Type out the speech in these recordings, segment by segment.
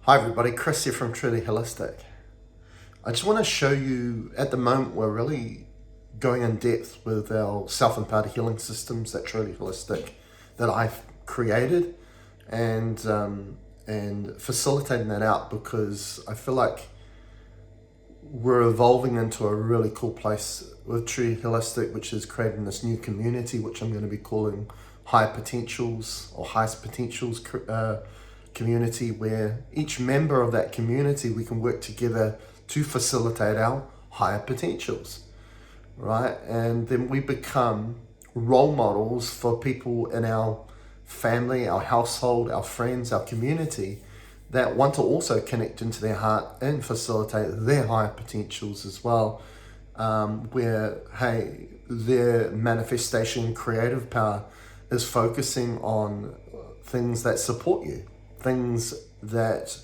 Hi everybody, Chris here from Truly Holistic. I just want to show you, at the moment we're really going in depth with our self-imparted healing systems at Truly Holistic that I've created and facilitating that out because I feel like we're evolving into a really cool place with Truly Holistic, which is creating this new community, which I'm going to be calling High Potentials or Highest Potentials community, where each member of that community, we can work together to facilitate our higher potentials, right? And then we become role models for people in our family, our household, our friends, our community that want to also connect into their heart and facilitate their higher potentials as well, where, hey, their manifestation creative power is focusing on things that support you, things that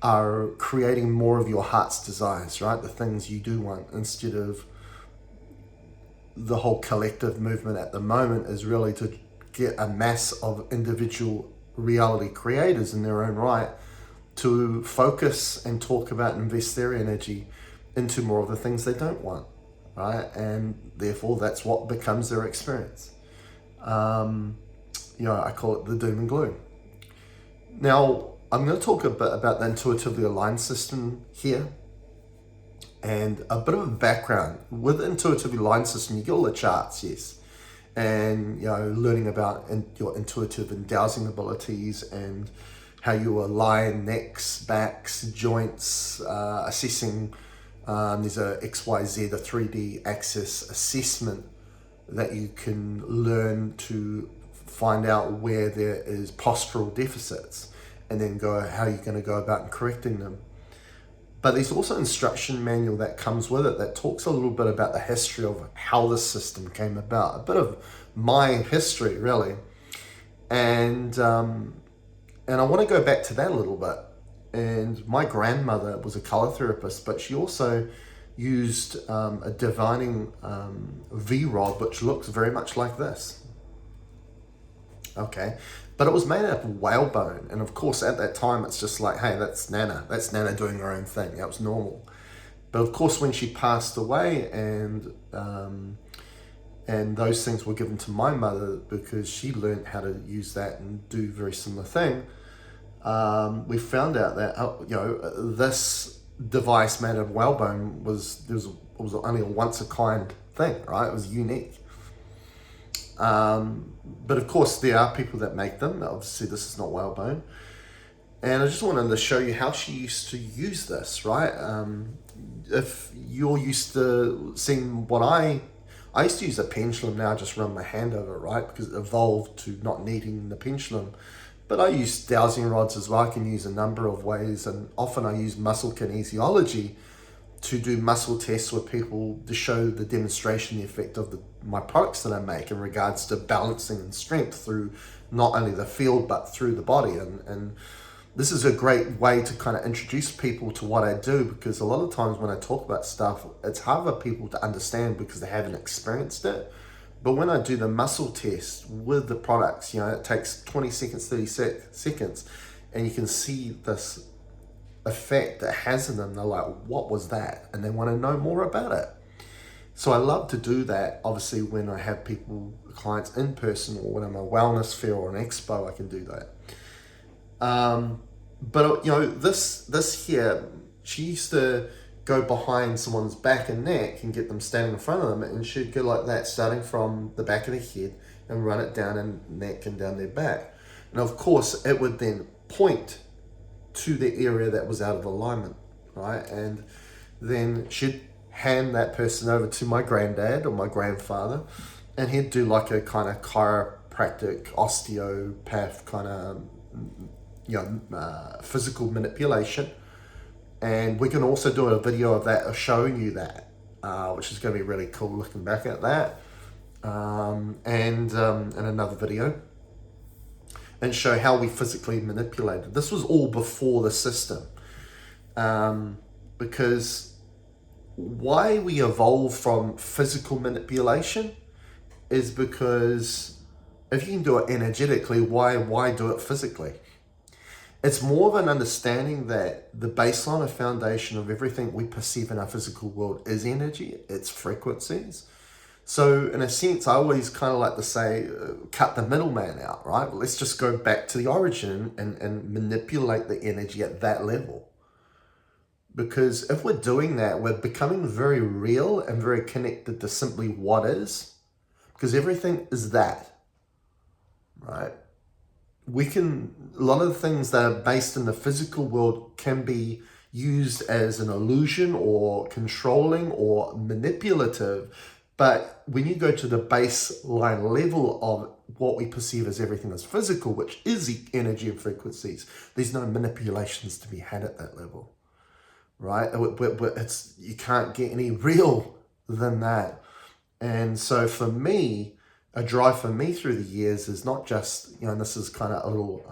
are creating more of your heart's desires, right? The things you do want, instead of the whole collective movement at the moment is really to get a mass of individual reality creators in their own right to focus and talk about and invest their energy into more of the things they don't want, right? And therefore that's what becomes their experience. I call it the doom and gloom. Now, I'm going to talk a bit about the intuitively aligned system here and a bit of a background. With the intuitively aligned system, you get all the charts, yes, and learning about your intuitive and dowsing abilities and how you align necks, backs, joints, assessing. There's a XYZ, a 3D axis assessment that you can learn to find out where there is postural deficits and then how you're going to go about correcting them. But there's also instruction manual that comes with it that talks a little bit about the history of how this system came about, a bit of my history really, and I want to go back to that a little bit. And my grandmother was a color therapist, but she also used a divining V-rod, which looks very much like this. Okay, but it was made out of whalebone, and of course at that time it's just like, hey, that's Nana doing her own thing. That was normal. But of course when she passed away and those things were given to my mother because she learned how to use that and do a very similar thing, we found out that this device made of whalebone was only a once a kind thing, right? It was unique. But of course there are people that make them. Obviously this is not whalebone, and I just wanted to show you how she used to use this, right? If you're used to seeing what I used to use a pendulum. Now I just run my hand over it, right? Because it evolved to not needing the pendulum. But I use dowsing rods as well. I can use a number of ways, and often I use muscle kinesiology to do muscle tests with people to show the demonstration, the effect of my products that I make in regards to balancing and strength through not only the field but through the body. And this is a great way to kind of introduce people to what I do, because a lot of times when I talk about stuff, it's hard for people to understand because they haven't experienced it. But when I do the muscle test with the products, it takes 20 seconds, 30 seconds, and you can see this effect it has in them. They're like, what was that? And they want to know more about it. So I love to do that. Obviously, when I have clients in person, or when I'm a wellness fair or an expo, I can do that. But this here, she used to go behind someone's back and neck and get them standing in front of them, and she'd go like that, starting from the back of the head and run it down their neck and down their back. And of course, it would then point to the area that was out of alignment, right? And then she'd hand that person over to my granddad or my grandfather, and he'd do like a kind of chiropractic, osteopath kind of physical manipulation. And we can also do a video of that, of showing you that, which is going to be really cool looking back at that, and another video, and show how we physically manipulated. This was all before the system, because why we evolve from physical manipulation is because if you can do it energetically, why do it physically? It's more of an understanding that the baseline or foundation of everything we perceive in our physical world is energy, it's frequencies. So in a sense, I always kind of like to say, cut the middleman out, right? Let's just go back to the origin and manipulate the energy at that level. Because if we're doing that, we're becoming very real and very connected to simply what is, because everything is that, right? A lot of the things that are based in the physical world can be used as an illusion or controlling or manipulative. But when you go to the baseline level of what we perceive as everything as physical, which is the energy and frequencies, there's no manipulations to be had at that level, right? You can't get any real than that. And so for me, a drive for me through the years is not just, and this is kind of a little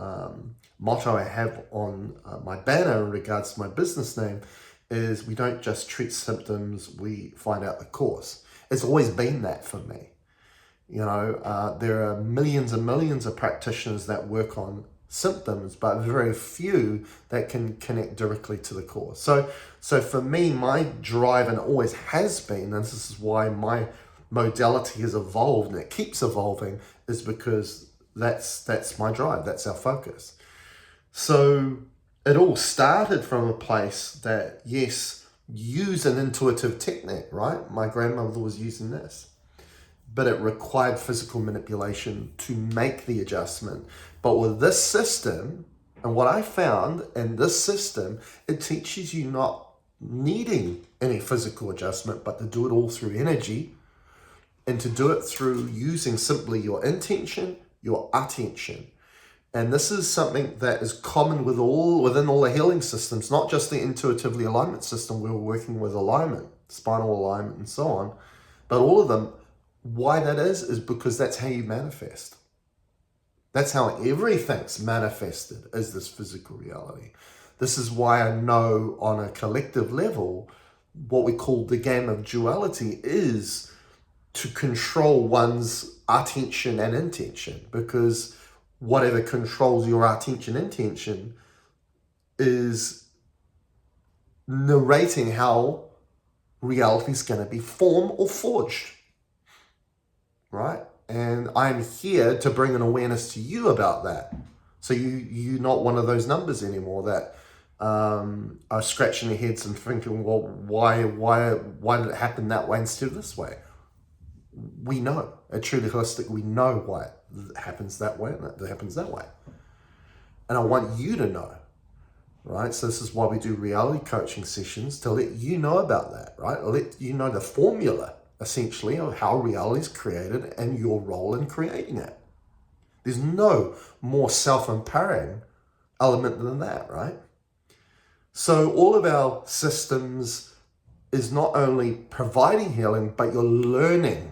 motto I have on my banner in regards to my business name, is we don't just treat symptoms, we find out the cause. It's always been that for me. There are millions and millions of practitioners that work on symptoms, but very few that can connect directly to the cause. So for me, my drive, and always has been, and this is why my modality has evolved and it keeps evolving, is because that's my drive, that's our focus. So it all started from a place that, yes, use an intuitive technique, right? My grandmother was using this, but it required physical manipulation to make the adjustment. But with this system, and what I found in this system, it teaches you not needing any physical adjustment, but to do it all through energy, and to do it through using simply your intention, your attention. And this is something that is common within all the healing systems, not just the intuitively alignment system where we're working with alignment, spinal alignment and so on, but all of them. Why that is because that's how you manifest. That's how everything's manifested, is this physical reality. This is why I know on a collective level, what we call the game of duality is to control one's attention and intention, because whatever controls your attention intention is narrating how reality is going to be formed or forged, right? And I'm here to bring an awareness to you about that. So you're not one of those numbers anymore that are scratching their heads and thinking, well, why did it happen that way instead of this way? We know, at Truly Holistic, we know why it happens that way and it happens that way. And I want you to know, right? So this is why we do reality coaching sessions, to let you know about that, right? Let you know the formula, essentially, of how reality is created and your role in creating it. There's no more self-empowering element than that, right? So all of our systems is not only providing healing, but you're learning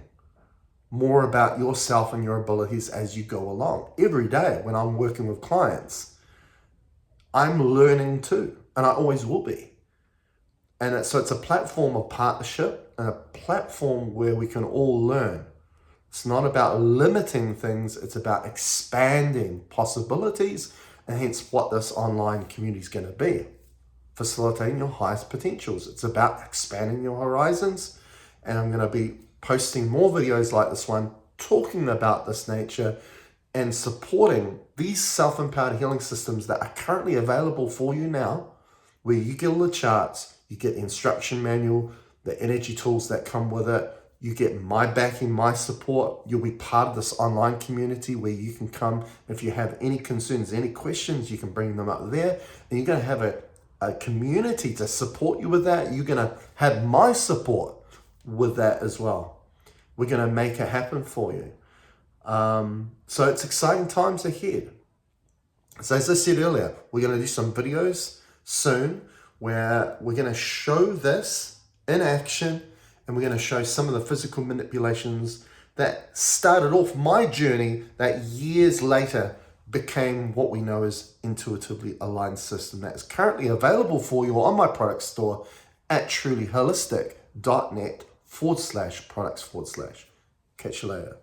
more about yourself and your abilities as you go along. Every day when I'm working with clients, I'm learning too, and I always will be. And so it's a platform of partnership and a platform where we can all learn. It's not about limiting things, it's about expanding possibilities, and hence what this online community is going to be. Facilitating your highest potentials. It's about expanding your horizons, and I'm going to be posting more videos like this one, talking about this nature and supporting these self-empowered healing systems that are currently available for you now, where you get all the charts, you get the instruction manual, the energy tools that come with it, you get my backing, my support. You'll be part of this online community where you can come. If you have any concerns, any questions, you can bring them up there, and you're going to have a community to support you with that. You're going to have my support with that as well. We're going to make it happen for you. So it's exciting times ahead. So as I said earlier, we're going to do some videos soon where we're going to show this in action, and we're going to show some of the physical manipulations that started off my journey that years later became what we know as intuitively aligned system that is currently available for you on my product store at trulyholistic.net/products/. Catch you later.